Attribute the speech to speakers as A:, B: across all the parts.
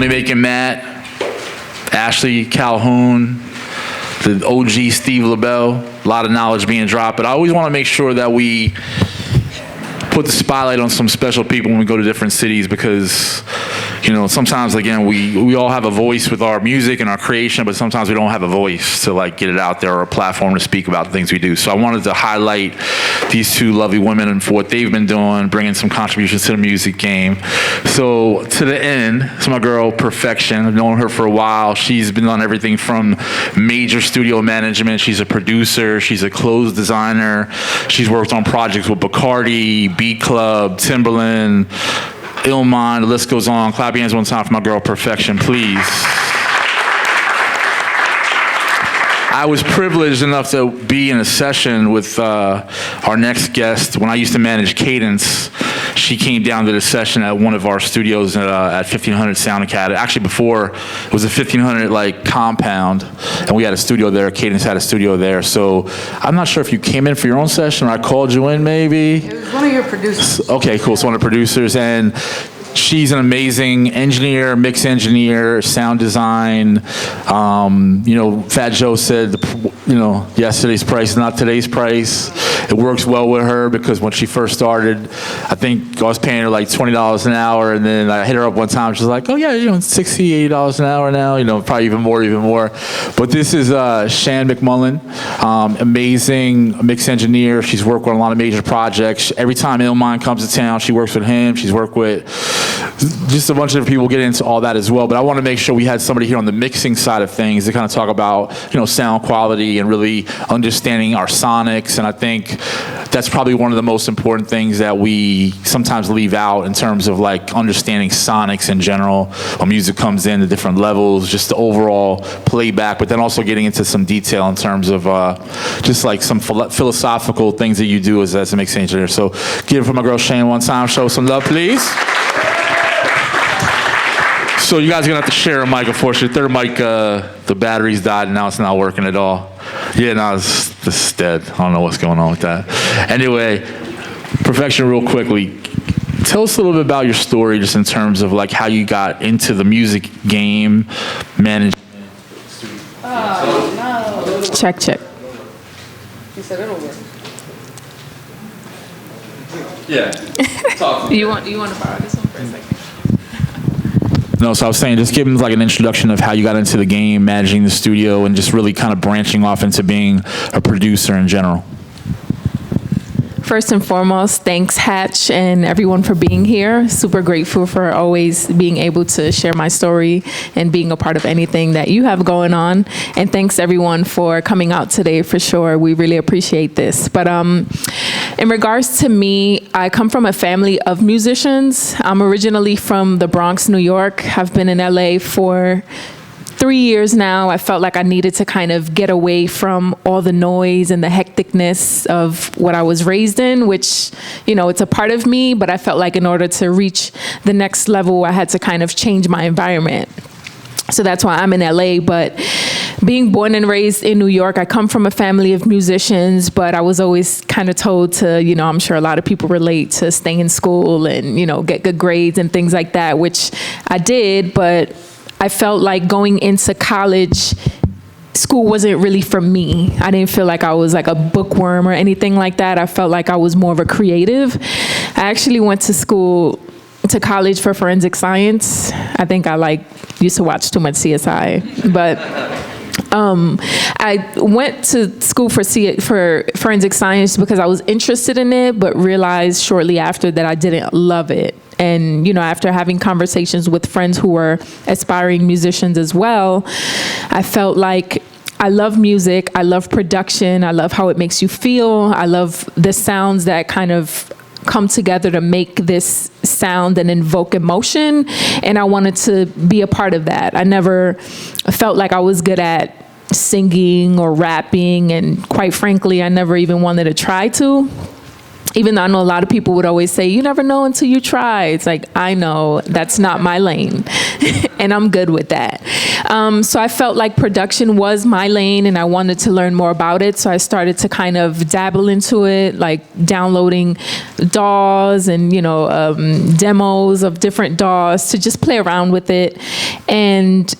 A: Moneymaking Matt, Ashley Calhoun, the OG Steve LaBelle, a lot of knowledge being dropped, but I always want to make sure that we put the spotlight on some special people when we go to different cities, because sometimes, again, we all have a voice with our music and our creation, but sometimes we don't have a voice to like get it out there or a platform to speak about the things we do. So I wanted to highlight these two lovely women and for what they've been doing, bringing some contributions to the music game. So to the end, it's my girl Perfxn. I've known her for a while. She's been on everything from major studio management. She's a producer. She's a clothes designer. She's worked on projects with Bacardi, Beat Club, Timberland, Illmind, the list goes on. Clap your hands one time for my girl Perfxn, please. I was privileged enough to be in a session with our next guest. When I used to manage Cadence, she came down to the session at one of our studios at 1500 Sound Academy. Actually, before, it was a 1500 compound, and we had a studio there. Cadence had a studio there. So I'm not sure if you came in for your own session or I called you in, maybe.
B: It was one of your producers.
A: Okay, cool. It's one of the producers, and she's an amazing engineer, mix engineer, sound design. Fat Joe said, yesterday's price is not today's price. It works well with her because when she first started, I think I was paying her like $20 an hour, and then I hit her up one time. She's like, oh yeah, $60, $80 an hour now, probably even more. But this is Sian McCullen, amazing mix engineer. She's worked on a lot of major projects. Every time Illmind comes to town, she works with him. She's worked with just a bunch of different people. Get into all that as well. But I want to make sure we had somebody here on the mixing side of things to kind of talk about, sound quality and really understanding our sonics. And I think that's probably one of the most important things that we sometimes leave out in terms of like understanding sonics in general. When music comes in, the different levels, just the overall playback, but then also getting into some detail in terms of just like some philosophical things that you do as a mix engineer. So give it for my girl Sian one time. Show some love, please. So you guys are gonna have to share a mic, unfortunately. Third mic, the batteries died and now it's not working at all. Yeah, no, it's dead. I don't know what's going on with that. Anyway, Perfxn, real quickly, tell us a little bit about your story just in terms of like how you got into the music game, management.
B: Oh, no.
C: Check.
B: He said it'll work.
A: Yeah. Talk to me.
C: You want to borrow this one for a second?
A: No, so I was saying, just give them like an introduction of how you got into the game, managing the studio, and just really kind of branching off into being a producer in general.
C: First and foremost, thanks Hatch and everyone for being here. Super grateful for always being able to share my story and being a part of anything that you have going on. And thanks everyone for coming out today for sure. We really appreciate this. But in regards to me, I come from a family of musicians. I'm originally from the Bronx, New York. I've been in LA for 3 years now. I felt like I needed to kind of get away from all the noise and the hecticness of what I was raised in, which, it's a part of me, but I felt like in order to reach the next level, I had to kind of change my environment. So that's why I'm in LA. But being born and raised in New York, I come from a family of musicians, but I was always kind of told to, I'm sure a lot of people relate to stay in school and, get good grades and things like that, which I did, but I felt like going into college, school wasn't really for me. I didn't feel like I was like a bookworm or anything like that. I felt like I was more of a creative. I actually went to college for forensic science. I think I used to watch too much CSI, but I went to school for forensic science because I was interested in it, but realized shortly after that I didn't love it. And, after having conversations with friends who were aspiring musicians as well, I felt like I love music, I love production, I love how it makes you feel, I love the sounds that kind of come together to make this sound and invoke emotion, and I wanted to be a part of that. I never felt like I was good at singing or rapping, and quite frankly, I never even wanted to try to. Even though I know a lot of people would always say, you never know until you try. It's like, I know that's not my lane and I'm good with that. So I felt like production was my lane and I wanted to learn more about it. So I started to kind of dabble into it, like downloading DAWs and, demos of different DAWs to just play around with it. And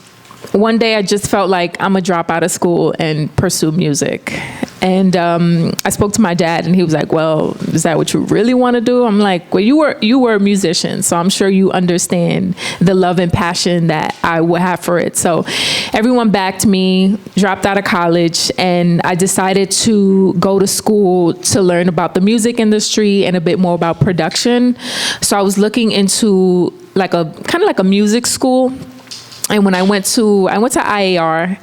C: one day I just felt like I'm gonna drop out of school and pursue music. And I spoke to my dad, and he was like, well, is that what you really want to do? I'm like, well, you were a musician, so I'm sure you understand the love and passion that I would have for it. So everyone backed me, dropped out of college, and I decided to go to school to learn about the music industry and a bit more about production. So I was looking into like a kind of like a music school. And when I went to IAR,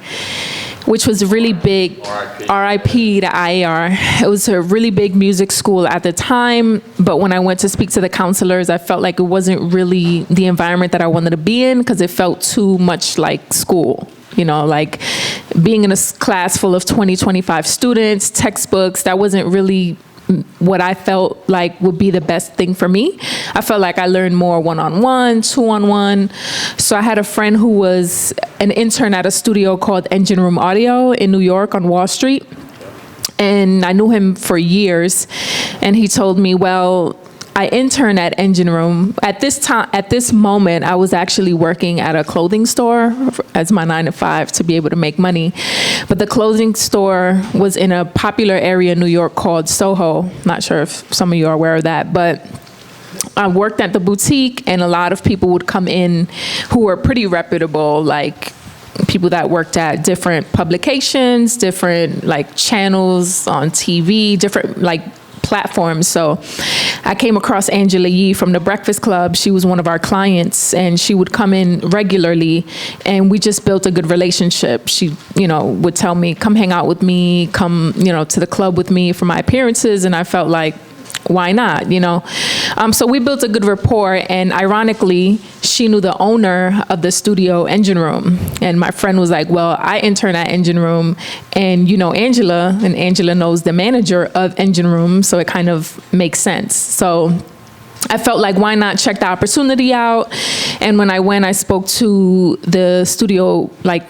C: which was really big, RIP to IAR. It was a really big music school at the time, but when I went to speak to the counselors, I felt like it wasn't really the environment that I wanted to be in, because it felt too much like school. You know, like being in a class full of 20, 25 students, textbooks, that wasn't really what I felt like would be the best thing for me. I felt like I learned more one-on-one, two-on-one. So I had a friend who was an intern at a studio called Engine Room Audio in New York on Wall Street. And I knew him for years. And he told me, well, I interned at Engine Room. At this moment, I was actually working at a clothing store as my 9-to-5 to be able to make money. But the clothing store was in a popular area in New York called Soho. Not sure if some of you are aware of that, but I worked at the boutique, and a lot of people would come in who were pretty reputable, like people that worked at different publications, different like channels on TV, different like platforms. So I came across Angela Yee from the Breakfast Club. She was one of our clients, and she would come in regularly, and we just built a good relationship. She, would tell me, come hang out with me, come, to the club with me for my appearances. And I felt like, why not, So we built a good rapport, and ironically, she knew the owner of the studio, Engine Room. And my friend was like, well, I intern at Engine Room, and Angela, and Angela knows the manager of Engine Room, so it kind of makes sense. So I felt like, why not check the opportunity out? And when I went, I spoke to the studio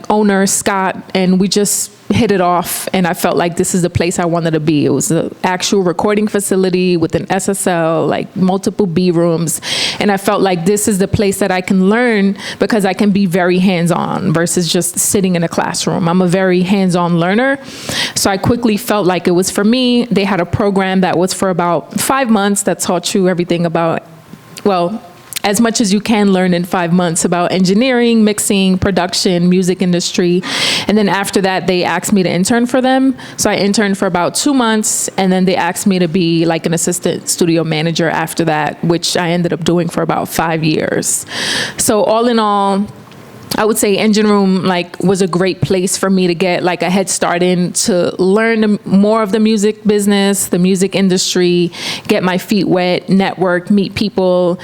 C: owner, Scott, and we just hit it off, and I felt like this is the place I wanted to be. It was an actual recording facility with an SSL, multiple B rooms, and I felt like this is the place that I can learn, because I can be very hands-on versus just sitting in a classroom. I'm a very hands-on learner, so I quickly felt like it was for me. They had a program that was for about 5 months that taught you everything about, well, as much as you can learn in 5 months about engineering, mixing, production, music industry. And then after that, they asked me to intern for them. So I interned for about 2 months, and then they asked me to be like an assistant studio manager after that, which I ended up doing for about 5 years. So all in all, I would say Engine Room was a great place for me to get a head start in, to learn more of the music business, the music industry, get my feet wet, network, meet people,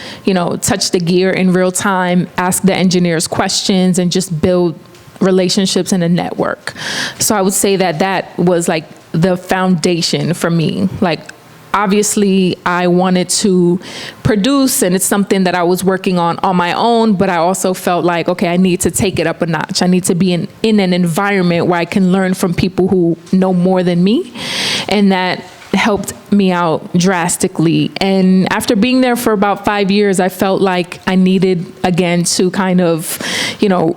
C: touch the gear in real time, ask the engineers questions, and just build relationships in a network. So I would say that was the foundation for me. Obviously, I wanted to produce, and it's something that I was working on my own, but I also felt like, okay, I need to take it up a notch. I need to be in an environment where I can learn from people who know more than me, and that helped me out drastically. And after being there for about 5 years, I felt like I needed, again, to kind of,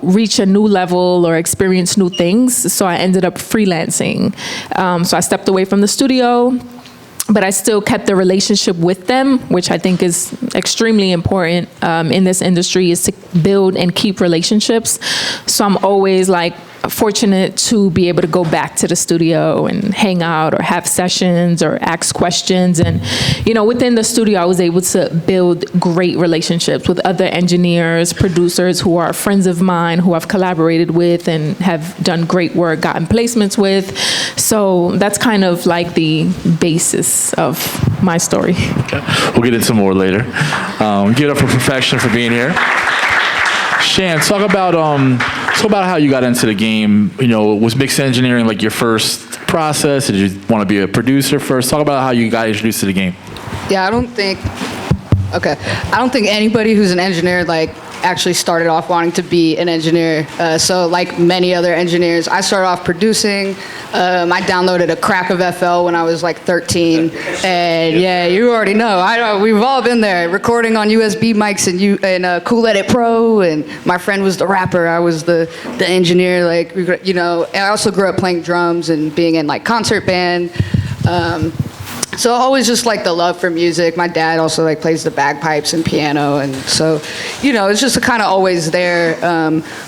C: reach a new level or experience new things. So I ended up freelancing. So I stepped away from the studio, but I still kept the relationship with them, which I think is extremely important in this industry, is to build and keep relationships. So I'm always fortunate to be able to go back to the studio and hang out or have sessions or ask questions. And, within the studio, I was able to build great relationships with other engineers, producers who are friends of mine, who I've collaborated with and have done great work, gotten placements with. So that's kind of the basis of my story.
A: Okay. We'll get into more later. Give it up for Perfxn for being here. Sian, talk about how you got into the game. Was mix engineering your first process? Did you want to be a producer first? Talk about how you got introduced to the game.
B: Yeah, I don't think anybody who's an engineer
D: actually started off wanting to be an engineer. So like many other engineers, I started off producing. I downloaded a crack of FL when I was like 13. And yeah, you already know. We've all been there, recording on USB mics and Cool Edit Pro. And my friend was the rapper. I was the engineer. Like, you know, and I also grew up playing drums and being in like concert band. So always just like the love for music. My dad also like plays the bagpipes and piano, and so, you know, it's just kind of always there.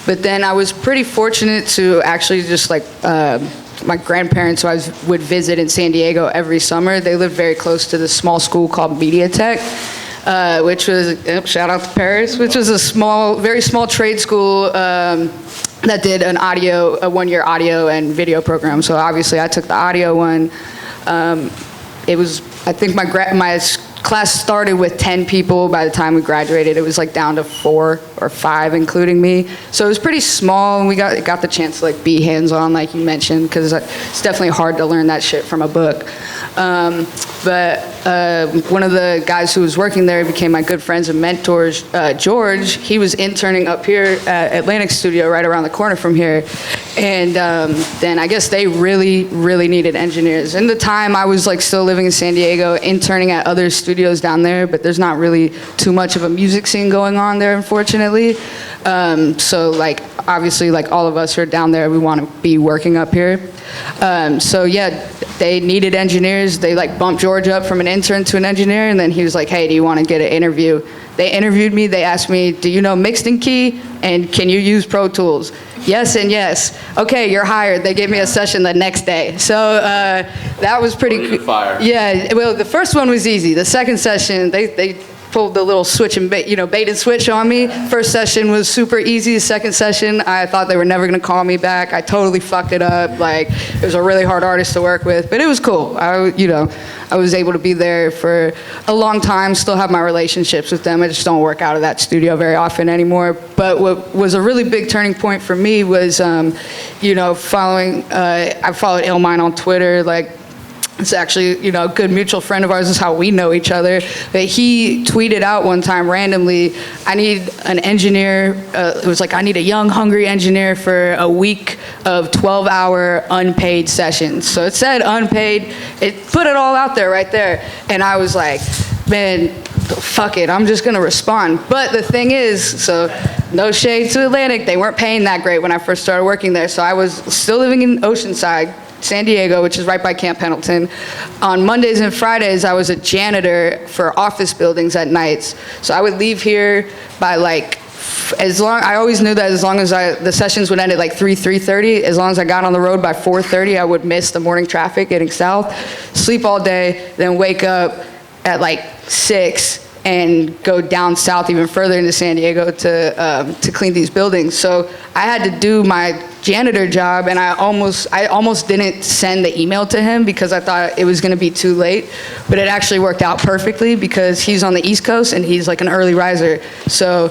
D: But then I was pretty fortunate to actually just like my grandparents who I would visit in San Diego every summer. They lived very close to this small school called Media Tech, which was, shout out to Paris, which was a very small trade school that did a one-year audio and video program. So obviously I took the audio one. It was, I think my class started with 10 people. By the time we graduated, it was like down to 4 or 5, including me. So it was pretty small, and we got the chance to like be hands-on, like you mentioned, because it's definitely hard to learn that shit from a book. But one of the guys who was working there became my good friends and mentors, George. He was interning up here at Atlantic Studio, right around the corner from here. And then I guess they really, really needed engineers. In the time, I was like still living in San Diego, interning at other studios down there, but there's not really too much of a music scene going on there, unfortunately. So like, obviously, like all of us who are down there, we want to be working up here. So yeah, they needed engineers. They like bumped George up from an intern to an engineer, and then he was like, hey, do you want to get an interview? They interviewed me. They asked me, do you know Mixed and Key, and can you use Pro Tools? Yes and yes. Okay, you're hired. They gave me a session the next day. So that was pretty cool. Yeah, well, the first one was easy. The second session, they pulled the little switch and bait and switch on me. First session was super easy. The second session, I thought they were never gonna call me back. I totally fucked it up. Like, it was a really hard artist to work with, but it was cool. I was able to be there for a long time, still have my relationships with them. I just don't work out of that studio very often anymore. But what was a really big turning point for me was, I followed Illmind on Twitter, like, it's actually, a good mutual friend of ours. This is how we know each other. But he tweeted out one time randomly, I need an engineer. It was like, I need a young, hungry engineer for a week of 12-hour unpaid sessions. So it said unpaid. It put it all out there right there. And I was like, man, fuck it. I'm just going to respond. But the thing is, so no shade to Atlantic. They weren't paying that great when I first started working there. So I was still living in Oceanside, San Diego, which is right by Camp Pendleton. On Mondays and Fridays, I was a janitor for office buildings at nights. So I would leave here by like, I always knew that as long as the sessions would end at like 3:30, as long as I got on the road by 4:30, I would miss the morning traffic getting south, sleep all day, then wake up at like 6 and go down south even further into San Diego to clean these buildings. So I had to do my janitor job, and I almost didn't send the email to him because I thought it was going to be too late, but it actually worked out perfectly because he's on the East Coast and he's like an early riser. So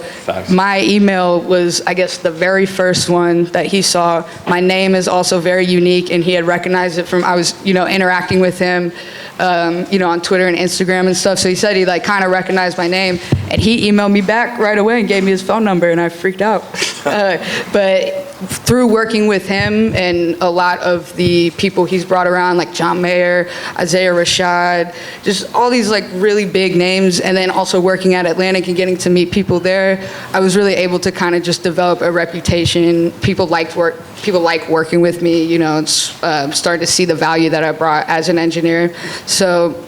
D: my email was, I guess, the very first one that he saw. My name is also very unique, and he had recognized it from, I was, interacting with him, on Twitter and Instagram and stuff. So he said he like kind of recognized my name, and he emailed me back right away and gave me his phone number, and I freaked out. But through working with him and a lot of the people he's brought around, like John Mayer, Isaiah Rashad, just all these like really big names, and then also working at Atlantic and getting to meet people there, I was really able to kind of just develop a reputation. People like working with me, and started to see the value that I brought as an engineer. So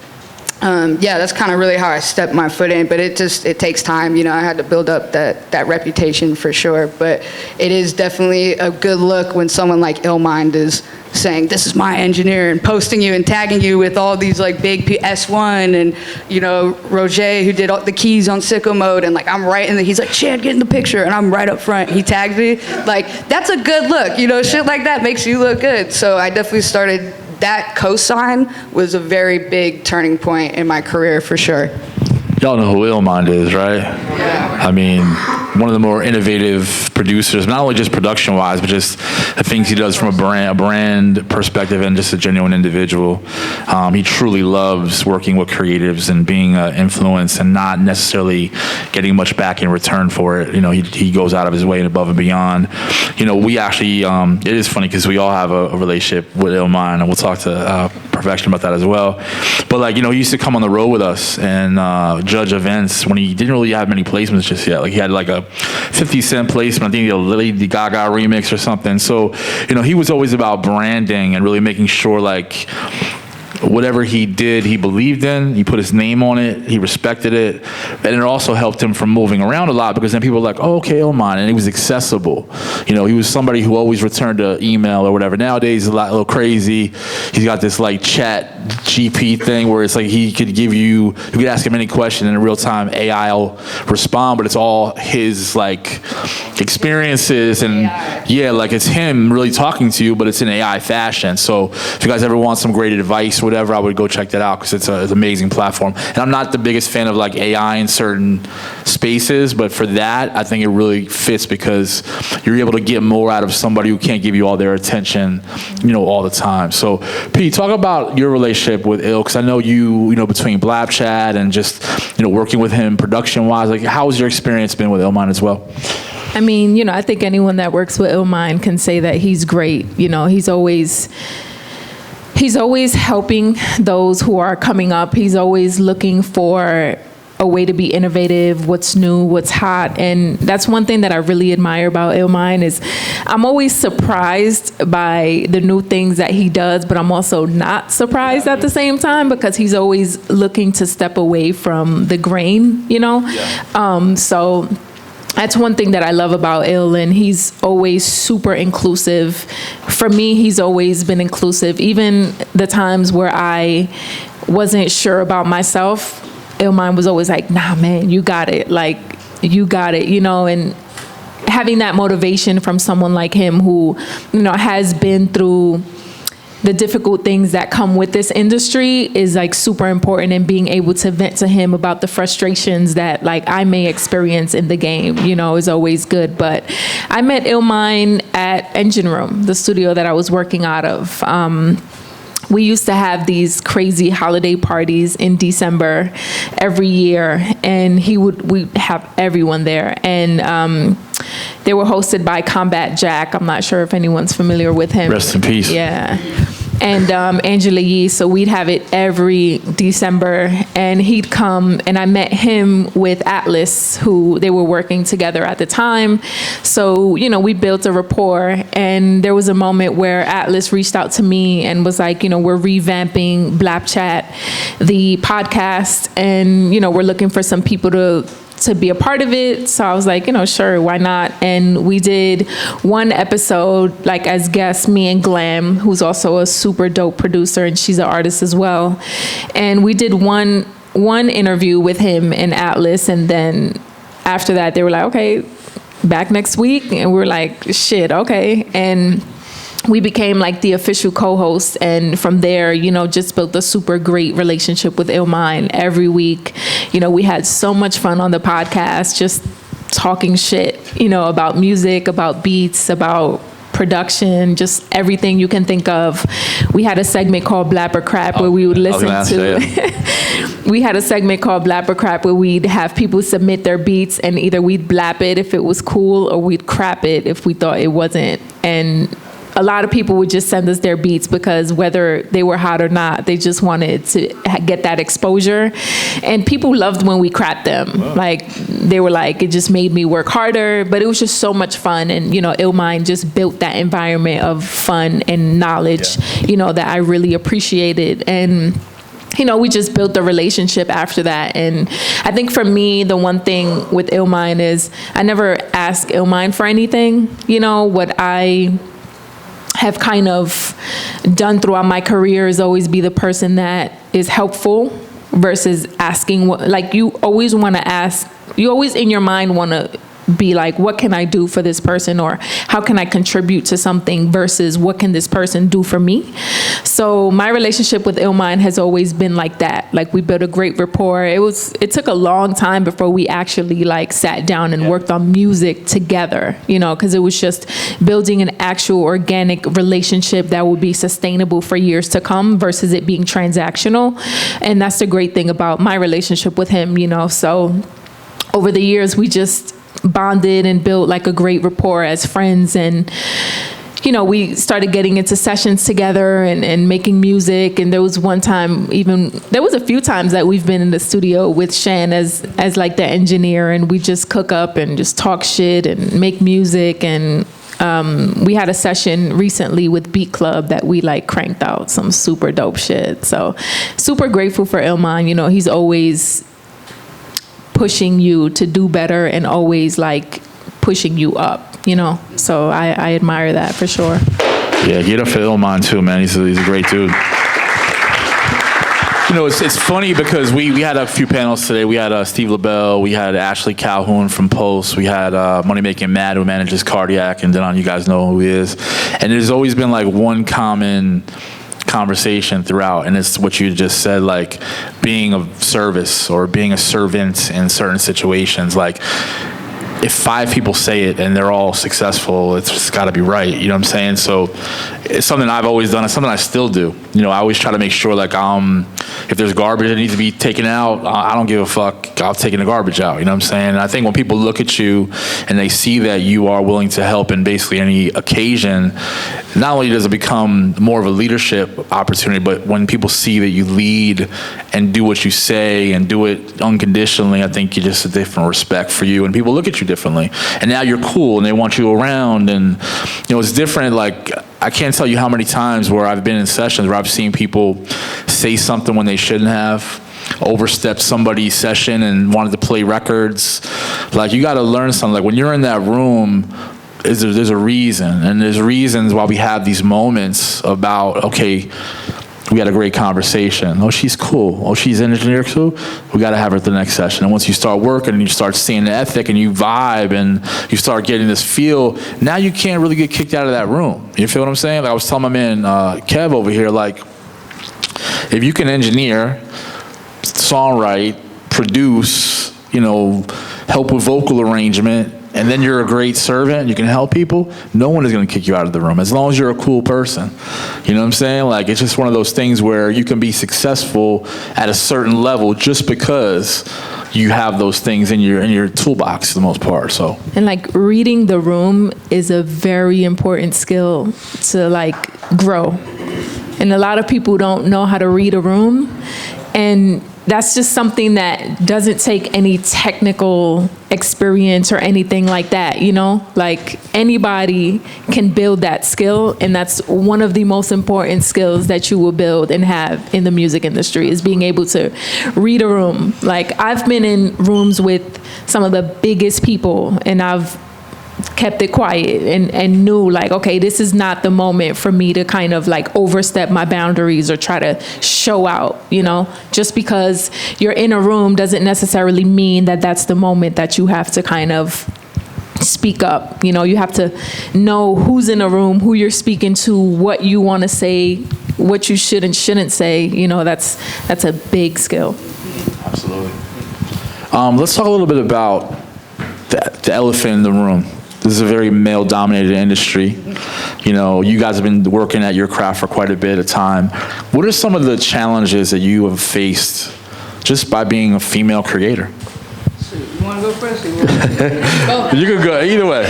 D: that's kind of really how I stepped my foot in, but it takes time. I had to build up that reputation for sure, but it is definitely a good look when someone like Illmind is saying, this is my engineer, and posting you and tagging you with all these like big S1 and, Roger, who did all the keys on Sicko Mode, and like I'm right in he's like, Chad, get in the picture, and I'm right up front. He tagged me. Like, that's a good look, shit like that makes you look good. So I definitely started, that cosign was a very big turning point in my career for sure.
A: Y'all know who Illmind is, right?
D: Yeah.
A: I mean, one of the more innovative producers, not only just production-wise, but just the things he does from a brand perspective and just a genuine individual. He truly loves working with creatives and being an influence and not necessarily getting much back in return for it. You know, he goes out of his way and above and beyond. You know, we actually, it is funny because we all have a relationship with Illmind, and we'll talk to Perfxn about that as well. But like, you know, he used to come on the road with us and judge events when he didn't really have many placements just yet. Like he had like a 50 Cent placement, I think he had a Lady Gaga remix or something. So, you know, he was always about branding and really making sure like whatever he did, he believed in, he put his name on it, he respected it, and it also helped him from moving around a lot because then people were like, oh, okay, Illmind, and he was accessible. You know, he was somebody who always returned to email or whatever. Nowadays, a little crazy. He's got this like chat GP thing where it's like he could give you could ask him any question and in real time AI will respond, but it's all his like experiences and yeah, like it's him really talking to you, but it's in AI fashion. So if you guys ever want some great advice, whatever, I would go check that out because it's an amazing platform. And I'm not the biggest fan of like AI in certain spaces, but for that, I think it really fits because you're able to get more out of somebody who can't give you all their attention, you know, all the time. So Pete, talk about your relationship with Ill, because I know you know, between Blab Chat and just, you know, working with him production-wise, like how's your experience been with Illmind as well?
C: I mean, you know, I think anyone that works with Illmind can say that he's great. You know, he's always helping those who are coming up. He's always looking for a way to be innovative, what's new, what's hot. And that's one thing that I really admire about Illmind is I'm always surprised by the new things that he does, but I'm also not surprised at the same time because he's always looking to step away from the grain, you know? Yeah. So that's one thing that I love about Ill, and he's always super inclusive. For me, he's always been inclusive. Even the times where I wasn't sure about myself, Illmind was always like, nah, man, you got it. Like, you got it, you know, and having that motivation from someone like him who, you know, has been through the difficult things that come with this industry is like super important, and being able to vent to him about the frustrations that like I may experience in the game, you know, is always good. But I met Illmind at Engine Room, the studio that I was working out of. We used to have these crazy holiday parties in December every year, and we'd have everyone there. And they were hosted by Combat Jack. I'm not sure if anyone's familiar with him.
A: Rest in peace.
C: Yeah. And Angela Yee, so we'd have it every December, and he'd come, and I met him with Atlas, who they were working together at the time. So, you know, we built a rapport, and there was a moment where Atlas reached out to me and was like, you know, we're revamping Blab Chat, the podcast, and, you know, we're looking for some people to be a part of it. So I was like, you know, sure, why not? And we did one episode, like as guests, me and Glam, who's also a super dope producer, and she's an artist as well. And we did one interview with him and Atlas, and then after that, they were like, okay, back next week. And we were like, shit, okay. And we became like the official co-host, and from there, you know, just built a super great relationship with Illmind every week. You know, we had so much fun on the podcast, just talking shit, you know, about music, about beats, about production, just everything you can think of. We had a segment called Blabber Crap where we would listen to. We had a segment called Blabber Crap where we'd have people submit their beats, and either we'd blab it if it was cool, or we'd crap it if we thought it wasn't. And a lot of people would just send us their beats because whether they were hot or not, they just wanted to get that exposure. And people loved when we crapped them. Wow. Like, they were like, it just made me work harder, but it was just so much fun. And, you know, Illmind just built that environment of fun and knowledge, you know, that I really appreciated. And, you know, we just built the relationship after that. And I think for me, the one thing with Illmind is I never ask Illmind for anything. You know, what I have kind of done throughout my career is always be the person that is helpful versus asking what, like, you always want to ask, you always in your mind want to be like, what can I do for this person, or how can I contribute to something versus what can this person do for me? So my relationship with Illmind has always been like that. Like, we built a great rapport. It took a long time before we actually like sat down and worked on music together, you know, because it was just building an actual organic relationship that would be sustainable for years to come versus it being transactional. And that's the great thing about my relationship with him, you know. So over the years, we just bonded and built like a great rapport as friends. And, you know, we started getting into sessions together and making music. And there was one time, there was a few times that we've been in the studio with Sian as like the engineer, and we just cook up and just talk shit and make music. And we had a session recently with Beat Club that we like cranked out some super dope shit. So super grateful for Illmind. You know, he's always pushing you to do better and always like pushing you up, you know. So I admire that for sure.
A: Yeah, get up for Illmind too, man. He's a great dude. You know, it's funny because we had a few panels today. We had Steve LaBelle, we had Ashley Calhoun from Pulse, we had Money Making Mad, who manages Cardiac, and then you guys know who he is. And there's always been like one common conversation throughout, and it's what you just said, like being of service or being a servant in certain situations. Like, if 5 people say it and they're all successful, it's just got to be right. You know what I'm saying? So it's something I've always done. It's something I still do. You know, I always try to make sure, like, if there's garbage that needs to be taken out, I don't give a fuck. I'm taking the garbage out. You know what I'm saying? And I think when people look at you and they see that you are willing to help in basically any occasion, not only does it become more of a leadership opportunity, but when people see that you lead and do what you say and do it unconditionally, I think you just a different respect for you, and people look at you differently. And now you're cool and they want you around, and you know, it's different. Like, I can't tell you how many times where I've been in sessions where I've seen people say something when they shouldn't have, overstep somebody's session and wanted to play records. Like, you got to learn something. Like, when you're in that room, there's a reason, and there's reasons why we have these moments about, okay, we had a great conversation. Oh, she's cool. Oh, she's an engineer too. We got to have her at the next session. And once you start working and you start seeing the ethic and you vibe and you start getting this feel, now you can't really get kicked out of that room. You feel what I'm saying? Like, I was telling my man Kev over here, like, if you can engineer, songwrite, produce, you know, help with vocal arrangement, and then you're a great servant, you can help people, no one is going to kick you out of the room, as long as you're a cool person. You know what I'm saying? Like, it's just one of those things where you can be successful at a certain level just because you have those things in your toolbox for the most part. So,
C: and like, reading the room is a very important skill to like grow. And a lot of people don't know how to read a room, and that's just something that doesn't take any technical experience or anything like that, you know? Like, anybody can build that skill, and that's one of the most important skills that you will build and have in the music industry, is being able to read a room. Like, I've been in rooms with some of the biggest people, and I've kept it quiet and knew, like, okay, this is not the moment for me to kind of like overstep my boundaries or try to show out, you know? Just because you're in a room doesn't necessarily mean that that's the moment that you have to kind of speak up. You know, you have to know who's in a room, who you're speaking to, what you want to say, what you should and shouldn't say. You know, that's a big skill.
A: Absolutely. Let's talk a little bit about the elephant in the room. This is a very male-dominated industry. You know, you guys have been working at your craft for quite a bit of time. What are some of the challenges that you have faced just by being a female creator?
B: You want to go first?
A: You could go either way.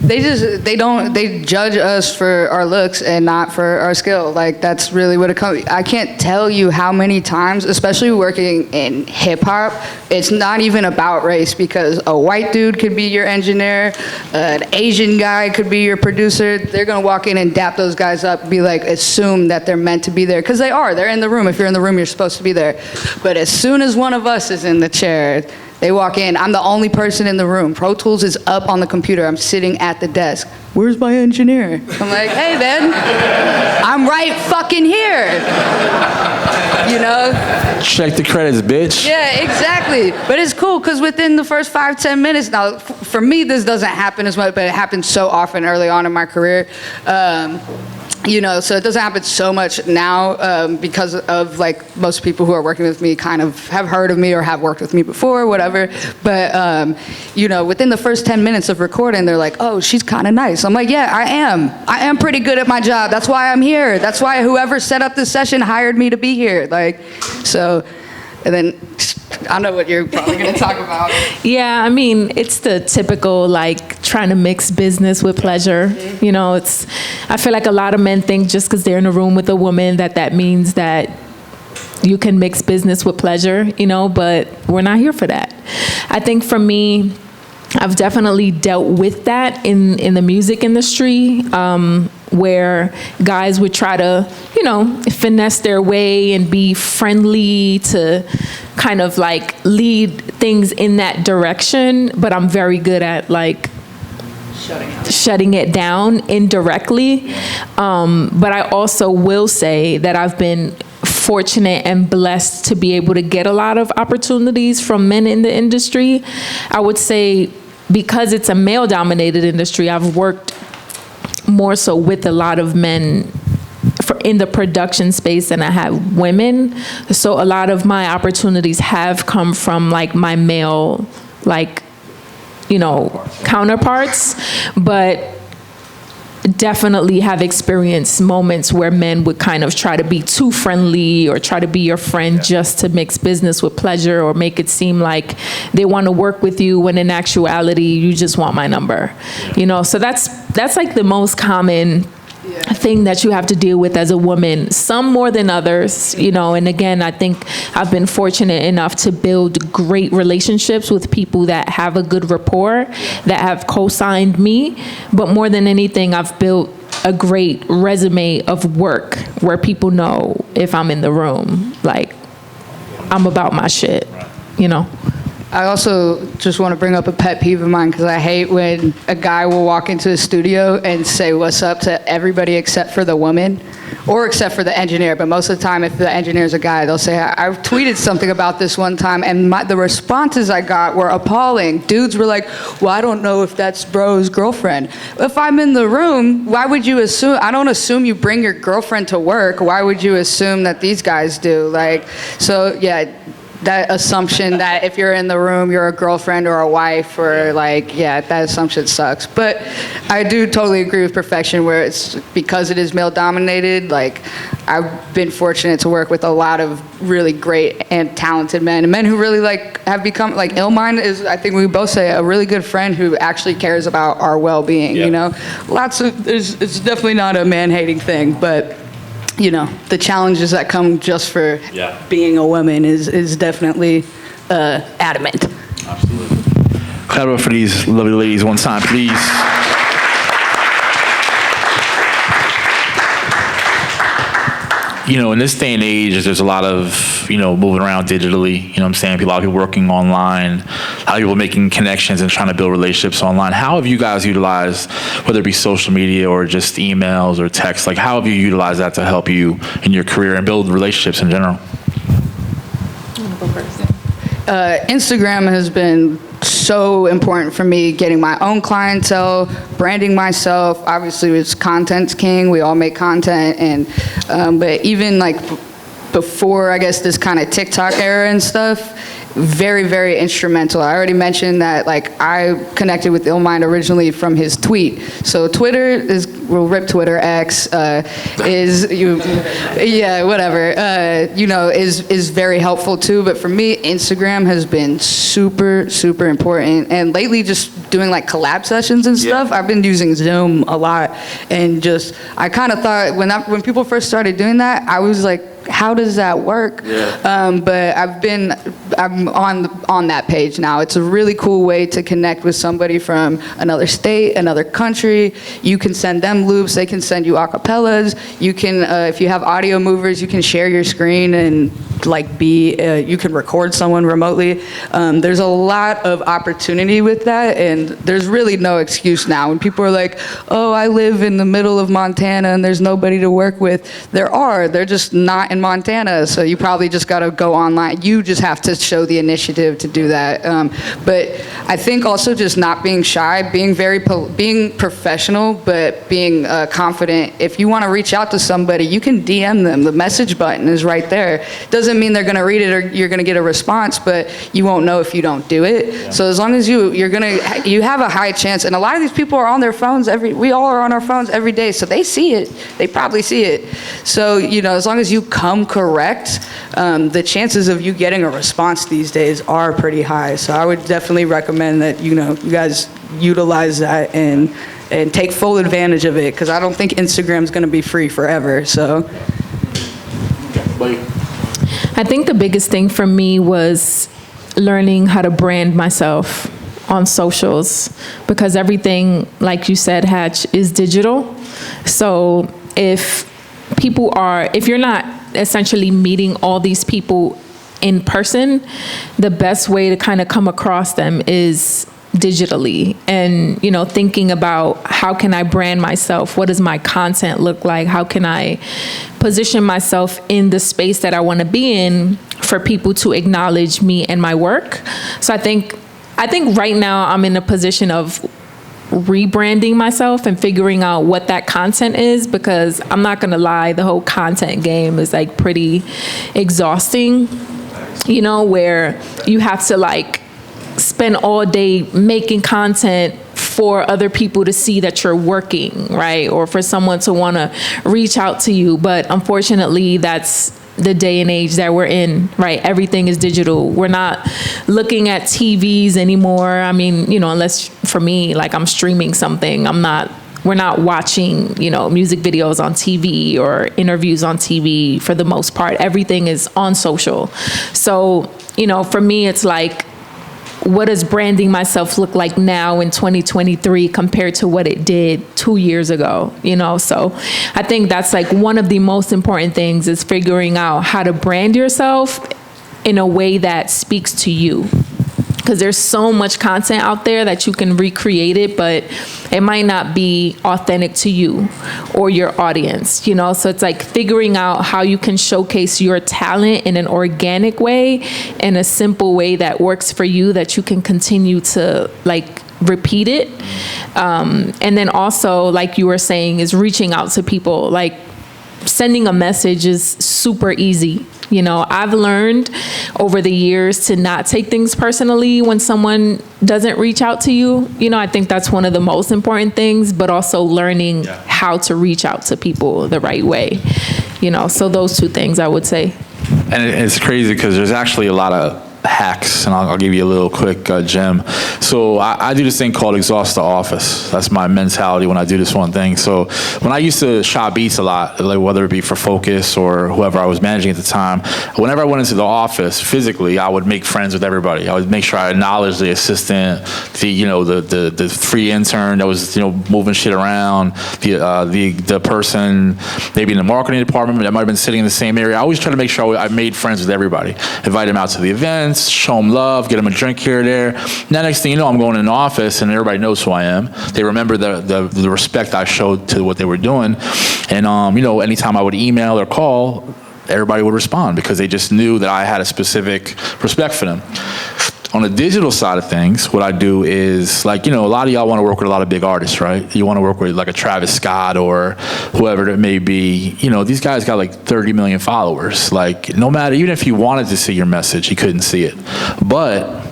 D: They judge us for our looks and not for our skill. Like, that's really what it comes. I can't tell you how many times, especially working in hip hop, it's not even about race, because a white dude could be your engineer, an Asian guy could be your producer. They're gonna walk in and dap those guys up, be like, assume that they're meant to be there, because they are. They're in the room. If you're in the room, you're supposed to be there. But as soon as one of us is in the chair, They walk in. I'm the only person in the room. Pro Tools is up on the computer. I'm sitting at the desk. Where's my engineer? I'm like, hey, man, I'm right fucking here. You know?
A: Check the credits, bitch.
D: Yeah, exactly. But it's cool because within the first 5-10 minutes, now for me this doesn't happen as much, but it happens so often early on in my career. You know, so it doesn't happen so much now because of like most people who are working with me kind of have heard of me or have worked with me before, whatever. But you know, within the first 10 minutes of recording, they're like, "Oh, she's kind of nice." I'm like, "Yeah, I am. I am pretty good at my job. That's why I'm here. That's why whoever set up this session hired me to be here." Like, so, and then I know what you're probably going to talk about.
C: Yeah, I mean, it's the typical, like, trying to mix business with pleasure. You know, I feel like a lot of men think just because they're in a room with a woman that means that you can mix business with pleasure, you know, but we're not here for that. I think for me, I've definitely dealt with that in the music industry, where guys would try to, you know, finesse their way and be friendly to kind of like lead things in that direction. But I'm very good at like shutting it down indirectly. But I also will say that I've been fortunate and blessed to be able to get a lot of opportunities from men in the industry. I would say because it's a male-dominated industry, I've worked more so with a lot of men in the production space than I have women. So a lot of my opportunities have come from like my male, like, you know, counterparts, but definitely have experienced moments where men would kind of try to be too friendly or try to be your friend just to mix business with pleasure or make it seem like they want to work with you when in actuality you just want my number. You know, so that's like the most common thing that you have to deal with as a woman, some more than others, you know. And again, I think I've been fortunate enough to build great relationships with people that have a good rapport, that have co-signed me. But more than anything, I've built a great resume of work where people know if I'm in the room, like, I'm about my shit, you know.
D: I also just want to bring up a pet peeve of mine because I hate when a guy will walk into a studio and say what's up to everybody except for the woman or except for the engineer. But most of the time, if the engineer's a guy, they'll say, I tweeted something about this one time and the responses I got were appalling. Dudes were like, well, I don't know if that's bro's girlfriend. If I'm in the room, why would you assume? I don't assume you bring your girlfriend to work. Why would you assume that these guys do? Like, so yeah. That assumption that if you're in the room, you're a girlfriend or a wife or like, yeah, that assumption sucks. But I do totally agree with Perfxn where it's because it is male dominated. Like I've been fortunate to work with a lot of really great and talented men and men who really like have become like Illmind is, I think we both say, a really good friend who actually cares about our well-being, you know? It's definitely not a man-hating thing, but you know, the challenges that come just for being a woman is definitely adamant.
A: Absolutely. Clap it up for these lovely ladies one time, please. You know, in this day and age, there's a lot of, you know, moving around digitally, you know what I'm saying? A lot of people working online, a lot of people making connections and trying to build relationships online. How have you guys utilized, whether it be social media or just emails or text, like how have you utilized that to help you in your career and build relationships in general?
D: Instagram has been so important for me, getting my own clientele, branding myself. Obviously, it's content's king. We all make content, and but even like before, I guess, this kind of TikTok era and stuff, very, very instrumental. I already mentioned that like I connected with Illmind originally from his tweet. So Twitter is, we'll rip Twitter, X, yeah, whatever, you know, is very helpful too. But for me, Instagram has been super, super important. And lately just doing like collab sessions and stuff, I've been using Zoom a lot. And just, I kind of thought when people first started doing that, I was like, how does that work? But I'm on that page now. It's a really cool way to connect with somebody from another state, another country. You can send them loops, they can send you acapellas. You can, if you have audio movers, you can share your screen and you can record someone remotely. There's a lot of opportunity with that, and there's really no excuse now. When people are like, oh, I live in the middle of Montana and there's nobody to work with. They're just not in Montana, so you probably just gotta go online. You just have to show the initiative to do that. But I think also just not being shy, being being professional, but being confident. If you wanna reach out to somebody, you can DM them. The message button is right there. Doesn't mean they're gonna read it or you're gonna get a response, but you won't know if you don't do it. Yeah. So as long as you have a high chance, and a lot of these people are on their phones we all are on our phones every day, so they see it. They probably see it. So, as long as you come correct, the chances of you getting a response these days are pretty high. So I would definitely recommend that, you guys utilize that and take full advantage of it, because I don't think Instagram's gonna be free forever, so.
C: I think the biggest thing for me was learning how to brand myself on socials, because everything, like you said, Hatch, is digital. So if you're not essentially meeting all these people in person, the best way to kind of come across them is digitally, and thinking about how can I brand myself, what does my content look like, how can I position myself in the space that I want to be in for people to acknowledge me and my work. So I think right now I'm in a position of rebranding myself and figuring out what that content is, because I'm not gonna lie, the whole content game is pretty exhausting, where you have to spend all day making content for other people to see that you're working, right? Or for someone to want to reach out to you. But unfortunately, that's the day and age that we're in, right? Everything is digital. We're not looking at TVs anymore. I mean, unless for me, I'm streaming something, we're not watching, music videos on TV or interviews on TV for the most part. Everything is on social. So, for me, it's what does branding myself look like now in 2023 compared to what it did 2 years ago, So I think that's one of the most important things, is figuring out how to brand yourself in a way that speaks to you. Because there's so much content out there that you can recreate it, but it might not be authentic to you or your audience, So it's figuring out how you can showcase your talent in an organic way, in a simple way that works for you, that you can continue to repeat it. And then also, like you were saying, is reaching out to people. Sending a message is super easy. I've learned over the years to not take things personally when someone doesn't reach out to you. I think that's one of the most important things, but also learning how to reach out to people the right way. So those two things I would say.
A: And it's crazy because there's actually a lot of hacks, and I'll give you a little quick gem. So I do this thing called exhaust the office. That's my mentality when I do this one thing. So when I used to shop beats a lot, whether it be for Focus or whoever I was managing at the time, whenever I went into the office physically, I would make friends with everybody. I would make sure I acknowledged the assistant, the free intern that was moving shit around, the person maybe in the marketing department that might have been sitting in the same area. I always try to make sure I made friends with everybody, invite them out to the event, show them love, get them a drink here or there. Now, next thing you know, I'm going in the office and everybody knows who I am. They remember the respect I showed to what they were doing. And, anytime I would email or call, everybody would respond because they just knew that I had a specific respect for them. On the digital side of things, what I do is, a lot of y'all want to work with a lot of big artists, right? You want to work with a Travis Scott or whoever it may be. These guys got 30 million followers. No matter, even if you wanted to see your message, you couldn't see it. But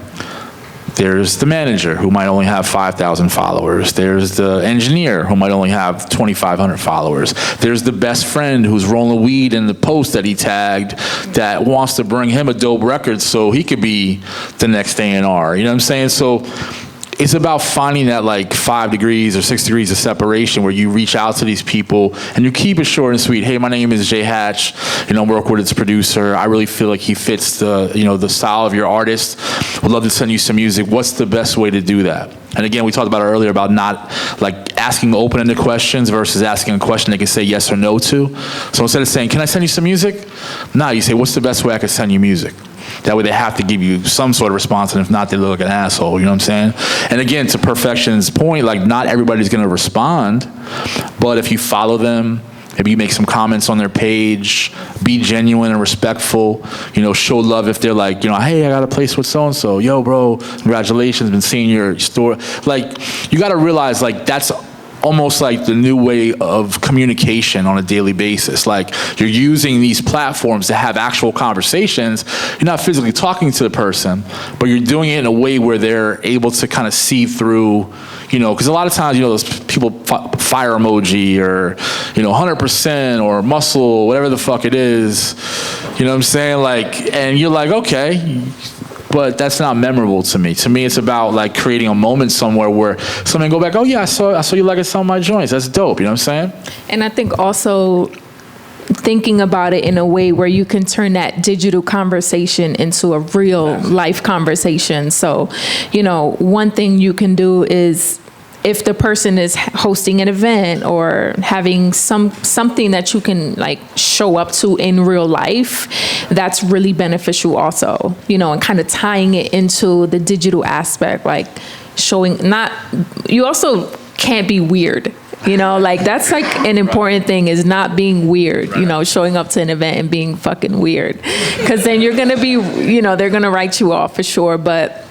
A: there's the manager who might only have 5,000 followers. There's the engineer who might only have 2,500 followers. There's the best friend who's rolling weed in the post that he tagged that wants to bring him a dope record so he could be the next A&R. You know what I'm saying? So it's about finding that like 5 degrees or 6 degrees of separation where you reach out to these people and you keep it short and sweet. Hey, my name is Jay Hatch. I work with its producer. I really feel like he fits the, the style of your artist. Would love to send you some music. What's the best way to do that? And again, we talked about it earlier about not like asking open-ended questions versus asking a question they can say yes or no to. So instead of saying, can I send you some music? No, you say, what's the best way I can send you music? That way they have to give you some sort of response, and if not, they look like an asshole, you know what I'm saying? And again, to Perfxn's point, like not everybody's gonna respond, but if you follow them, maybe you make some comments on their page, be genuine and respectful, show love if they're like, hey, I got a place with so-and-so, yo, bro, congratulations, been seeing your store. Like, you gotta realize, like, that's almost like the new way of communication on a daily basis. Like, you're using these platforms to have actual conversations. You're not physically talking to the person, but you're doing it in a way where they're able to kind of see through, because a lot of times, those people fire emoji or, 100% or muscle, whatever the fuck it is, you know what I'm saying? Like, and you're like, okay, but that's not memorable to me. To me, it's about like creating a moment somewhere where somebody go back, oh yeah, I saw you like some of my joints. That's dope, you know what I'm saying?
C: And I think also thinking about it in a way where you can turn that digital conversation into a real life conversation. So, one thing you can do is, if the person is hosting an event or having something that you can like show up to in real life, that's really beneficial also, and kind of tying it into the digital aspect, like you also can't be weird. Like that's like an important thing, is not being weird, showing up to an event and being fucking weird. Because then you're going to be, they're going to write you off for sure. But,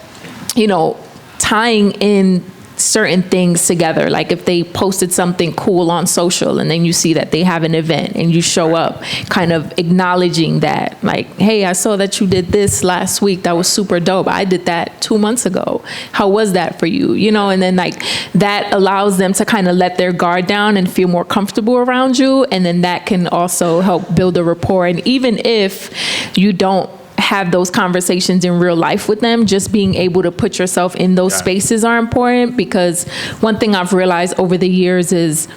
C: tying in certain things together, like if they posted something cool on social and then you see that they have an event and you show up, kind of acknowledging that, like, hey, I saw that you did this last week, that was super dope, I did that 2 months ago, how was that for you? And then like that allows them to kind of let their guard down and feel more comfortable around you, and then that can also help build a rapport. And even if you don't have those conversations in real life with them, just being able to put yourself in those spaces are important, because one thing I've realized over the years is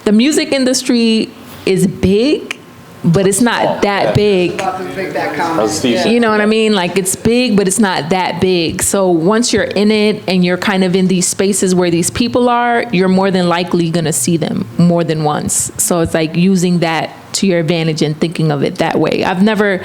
C: the music industry is big, but it's not that big. You know what I mean? Like, it's big, but it's not that big. So once you're in it and you're kind of in these spaces where these people are, you're more than likely going to see them more than once. So it's like using that to your advantage and thinking of it that way. I've never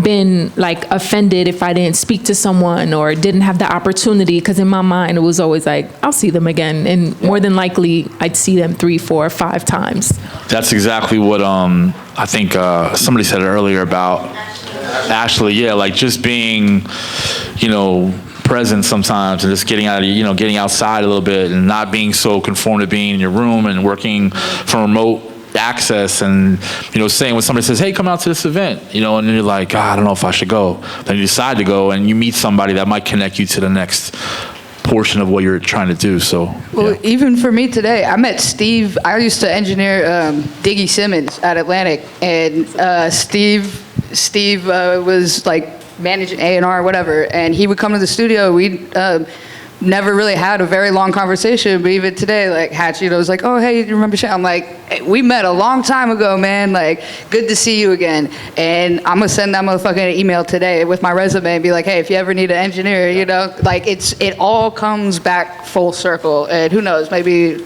C: been like offended if I didn't speak to someone or didn't have the opportunity, because in my mind it was always like, I'll see them again, and more than likely I'd see them 3, 4, 5 times.
A: That's exactly what I think somebody said earlier about Ashley. Yeah, like just being, present sometimes, and just getting out of, getting outside a little bit, and not being so conformed to being in your room and working from remote access, and saying when somebody says, hey, come out to this event, and then you're like, I don't know if I should go, then you decide to go, and you meet somebody that might connect you to the next portion of what you're trying to do. So
D: even for me today, I met Steve. I used to engineer Diggy Simmons at Atlantic, and Steve was like managing A&R or whatever, and he would come to the studio. We'd never really had a very long conversation, but even today, like, Hatch, was like, oh, hey, you remember Shane? I'm like, hey, we met a long time ago, man. Like, good to see you again. And I'm gonna send that motherfucker an email today with my resume and be like, hey, if you ever need an engineer, like, it all comes back full circle. And who knows, maybe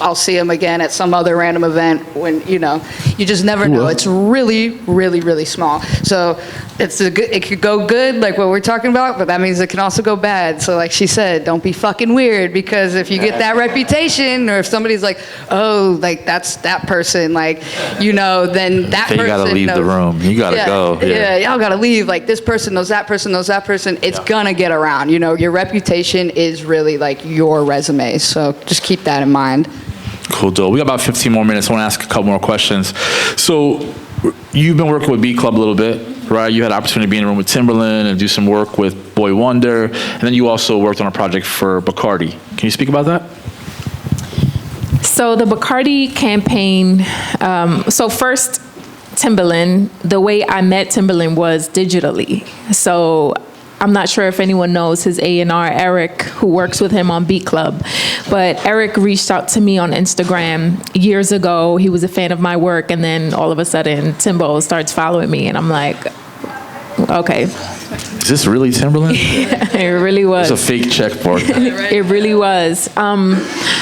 D: I'll see him again at some other random event when, you just never know. It's really, really, really small. So it could go good, like what we're talking about, but that means it can also go bad. So like she said, don't be fucking weird, because if you get that reputation, or if somebody's like, oh, like that's that person, like, then that person
A: you gotta leave the room. You gotta go.
D: Yeah, y'all gotta leave. Like, this person knows that person knows that person. It's gonna get around. Your reputation is really like your resume. So just keep that in mind.
A: Cool, dope. We got about 15 more minutes. I want to ask a couple more questions. So you've been working with B Club a little bit, right? You had the opportunity to be in a room with Timberland and do some work with Boy Wonder, and then you also worked on a project for Bacardi. Can you speak about that?
C: So the Bacardi campaign, so first, Timberland, the way I met Timberland was digitally. So I'm not sure if anyone knows his A&R, Eric, who works with him on Beat Club. But Eric reached out to me on Instagram years ago. He was a fan of my work, and then all of a sudden, Timbo starts following me, and I'm like, okay.
A: Is this really Timberland?
C: It really was.
A: It's a fake checkboard.
C: It really was.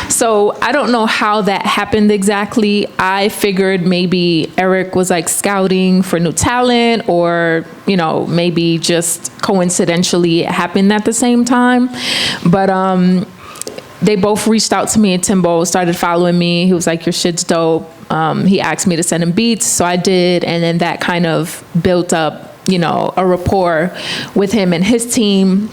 C: So I don't know how that happened exactly. I figured maybe Eric was like scouting for new talent, or, you know, maybe just coincidentally it happened at the same time. But they both reached out to me, and Timbo started following me. He was like, your shit's dope. He asked me to send him beats, so I did. And then that kind of built up, you know, a rapport with him and his team.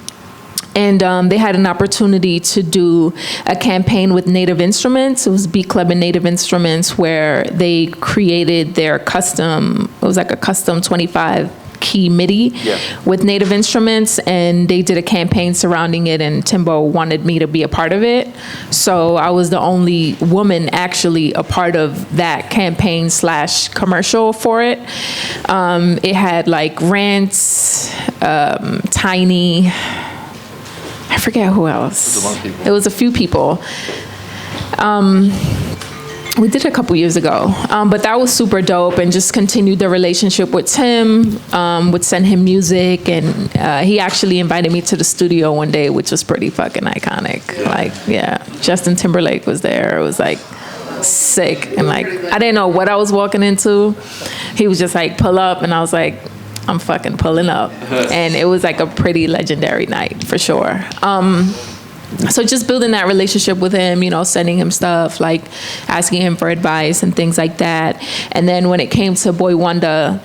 C: And they had an opportunity to do a campaign with Native Instruments. It was Beat Club and Native Instruments, where they created their custom, it was like a custom 25 key MIDI with Native Instruments, and they did a campaign surrounding it, and Timbo wanted me to be a part of it. So I was the only woman actually a part of that campaign / commercial for it. It had like Rance, Tiny, I forget who else. It was a few people. We did it a couple years ago, but that was super dope, and just continued the relationship with Tim, would send him music, and he actually invited me to the studio one day, which was pretty fucking iconic. Like, yeah, Justin Timberlake was there. It was like sick, and like, I didn't know what I was walking into. He was just like, pull up, and I was like, I'm fucking pulling up. And it was like a pretty legendary night, for sure. So just building that relationship with him, you know, sending him stuff, like asking him for advice and things like that. And then when it came to Boy Wonder,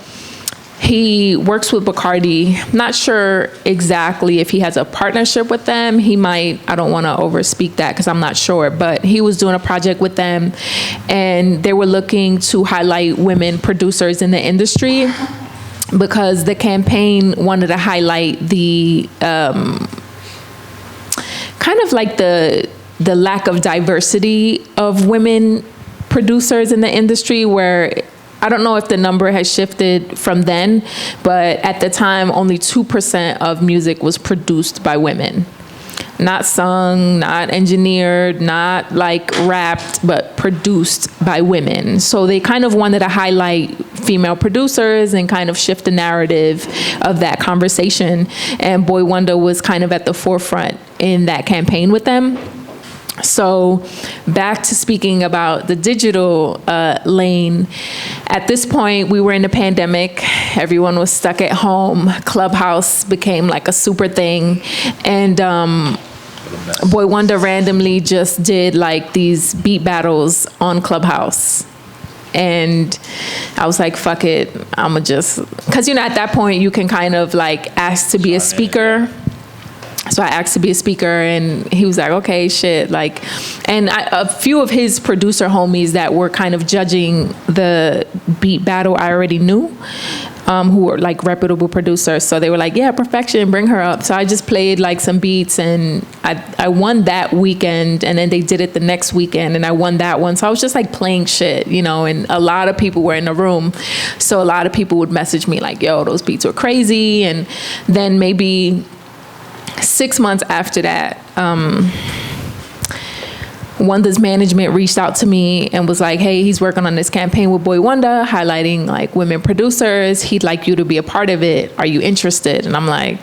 C: he works with Bacardi. Not sure exactly if he has a partnership with them. He might, I don't want to overspeak that because I'm not sure, but he was doing a project with them, and they were looking to highlight women producers in the industry, because the campaign wanted to highlight the kind of like the lack of diversity of women producers in the industry, where I don't know if the number has shifted from then, but at the time only 2% of music was produced by women. Not sung, not engineered, not like rapped, but produced by women. So they kind of wanted to highlight female producers and kind of shift the narrative of that conversation. And Boy Wonder was kind of at the forefront in that campaign with them. So back to speaking about the digital lane, at this point we were in the pandemic, everyone was stuck at home, Clubhouse became like a super thing, and Boy Wonder randomly just did like these beat battles on Clubhouse. And I was like, fuck it, I'ma just, cause you know at that point you can kind of like ask to be a speaker. So I asked to be a speaker, and he was like, okay, shit. Like, and a few of his producer homies that were kind of judging the beat battle I already knew, who were like reputable producers. So they were like, yeah, Perfxn, bring her up. So I just played like some beats, and I won that weekend, and then they did it the next weekend, and I won that one. So I was just like playing shit, you know, and a lot of people were in the room. So a lot of people would message me like, yo, those beats were crazy. And then maybe 6 months after that, Wonda's management reached out to me and was like, hey, he's working on this campaign with Boy Wonder, highlighting like women producers. He'd like you to be a part of it. Are you interested? And I'm like,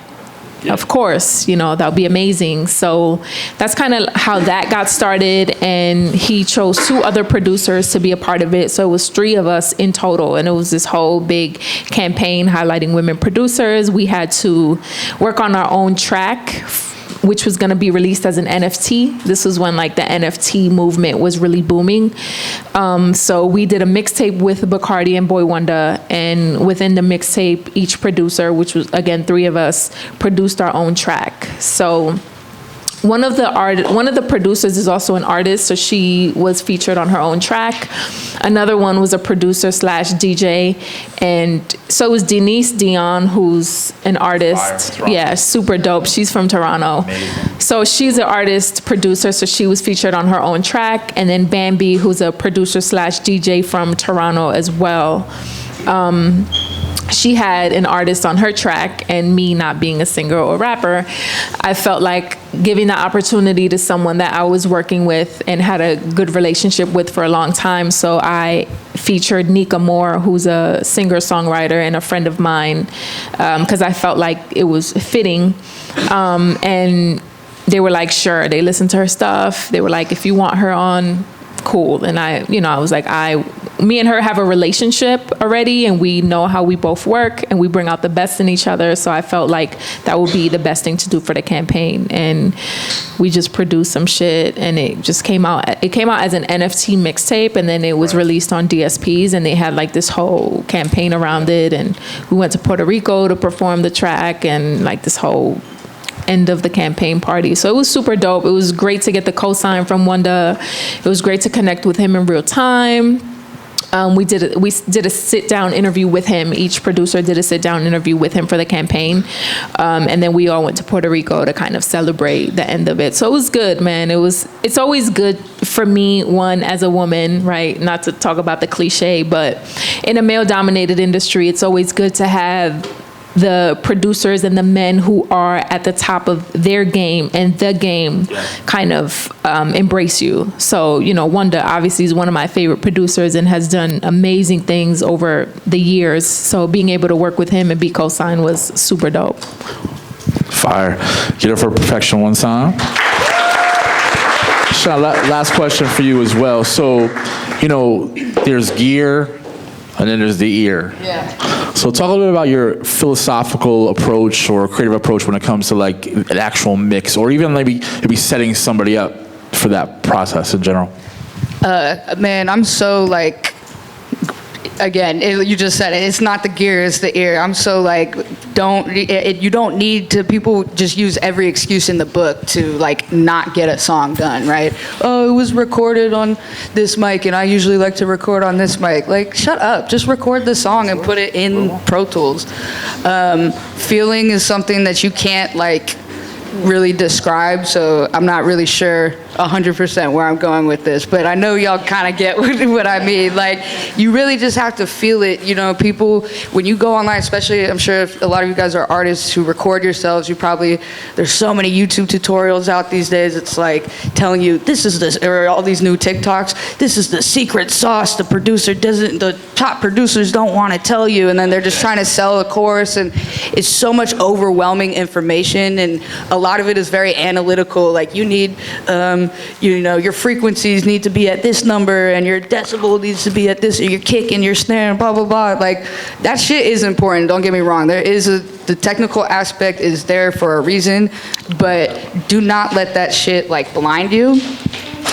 C: yeah, of course, you know, that'll be amazing. So that's kind of how that got started. And he chose 2 other producers to be a part of it. So it was 3 of us in total. And it was this whole big campaign highlighting women producers. We had to work on our own track, which was going to be released as an NFT. This was when like the NFT movement was really booming. So we did a mixtape with Bacardi and Boy Wonder, and within the mixtape, each producer, which was again 3 of us, produced our own track. So one of the producers is also an artist, so she was featured on her own track. Another one was a producer / DJ, and so it was Denise Dion, who's an artist. Yeah, super dope. She's from Toronto. Amazing. So she's an artist, producer, so she was featured on her own track. And then Bambi, who's a producer / DJ from Toronto as well. she had an artist on her track, and me not being a singer or rapper, I felt like giving the opportunity to someone that I was working with and had a good relationship with for a long time. So I featured Nika Moore, who's a singer-songwriter and a friend of mine, because I felt like it was fitting. And they were like, sure. They listened to her stuff. They were like, if you want her on, cool. And I was like, me and her have a relationship already, and we know how we both work, and we bring out the best in each other. So I felt like that would be the best thing to do for the campaign. And we just produced some shit, and it just came out. It came out as an NFT mixtape, and then it was released on DSPs, and they had like this whole campaign around it. And we went to Puerto Rico to perform the track, and like this whole end of the campaign party. So it was super dope. It was great to get the cosign from Wanda. It was great to connect with him in real time. We did a sit-down interview with him. Each producer did a sit-down interview with him for the campaign. And then we all went to Puerto Rico to kind of celebrate the end of it. So it was good, man. It's always good for me, one, as a woman, right? Not to talk about the cliche, but in a male-dominated industry, it's always good to have the producers and the men who are at the top of their game and the game kind of embrace you. So, Wanda obviously is one of my favorite producers and has done amazing things over the years. So being able to work with him and be co-signed was super dope.
A: Fire. Get it for Perfxn Sian. Sian, last question for you as well. So, there's gear, and then there's the ear.
D: Yeah.
A: So talk a little bit about your philosophical approach or creative approach when it comes to like an actual mix, or even maybe setting somebody up for that process in general.
D: Man, I'm so like, again, you just said it. It's not the gear, it's the ear. I'm so like, you don't need to, people just use every excuse in the book to like not get a song done, right? Oh, it was recorded on this mic and I usually like to record on this mic. Like, shut up, just record the song and put it in Pro Tools. Feeling is something that you can't like really describe, so I'm not really sure 100% where I'm going with this, but I know y'all kind of get what I mean. Like, you really just have to feel it. People, when you go online, especially, I'm sure if a lot of you guys are artists who record yourselves, there's so many YouTube tutorials out these days. It's like telling you, or all these new TikToks, this is the secret sauce the top producers don't want to tell you, and then they're just trying to sell a course, and it's so much overwhelming information, and a lot of it is very analytical. Like, you need, your frequencies need to be at this number, and your decibel needs to be at this, or your kick and your snare, and blah, blah, blah. Like, that shit is important, don't get me wrong. The technical aspect is there for a reason, but do not let that shit, like, blind you.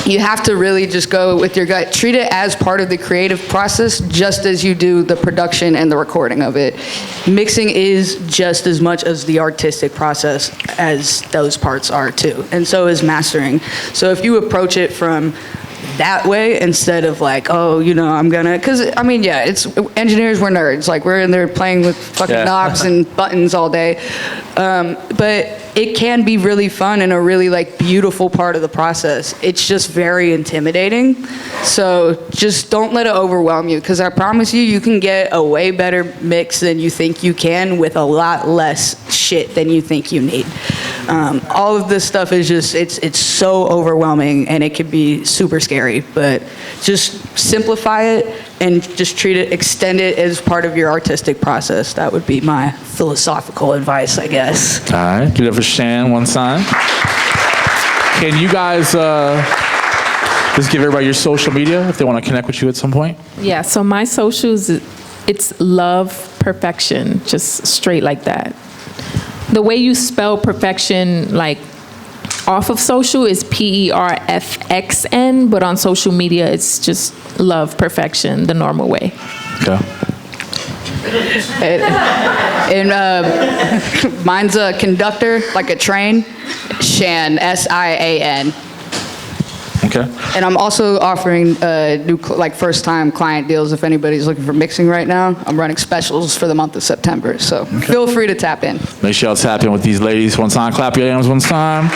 D: You have to really just go with your gut. Treat it as part of the creative process, just as you do the production and the recording of it. Mixing is just as much as the artistic process as those parts are too, and so is mastering. So if you approach it from that way instead of like, because it's engineers, we're nerds. Like, we're in there playing with fucking knobs and buttons all day. But it can be really fun and a really like beautiful part of the process. It's just very intimidating. So just don't let it overwhelm you, because I promise you can get a way better mix than you think you can with a lot less shit than you think you need. All of this stuff is just, it's so overwhelming, and it can be super scary, but just simplify it and just extend it as part of your artistic process. That would be my philosophical advice, I guess.
A: All right, give it up for Sian Sian. Can you guys just give everybody your social media if they want to connect with you at some point?
C: Yeah, so my socials, it's Love Perfxn, just straight like that. The way you spell perfection, like, off of social is Perfxn, but on social media, it's just Love Perfxn, the normal way.
A: Okay.
D: And mine's a conductor, like a train, Sian, Sian.
A: Okay.
D: And I'm also offering new, first-time client deals if anybody's looking for mixing right now. I'm running specials for the month of September, so feel free to tap in.
A: Make sure y'all tap in with these ladies one time. Clap your hands one time.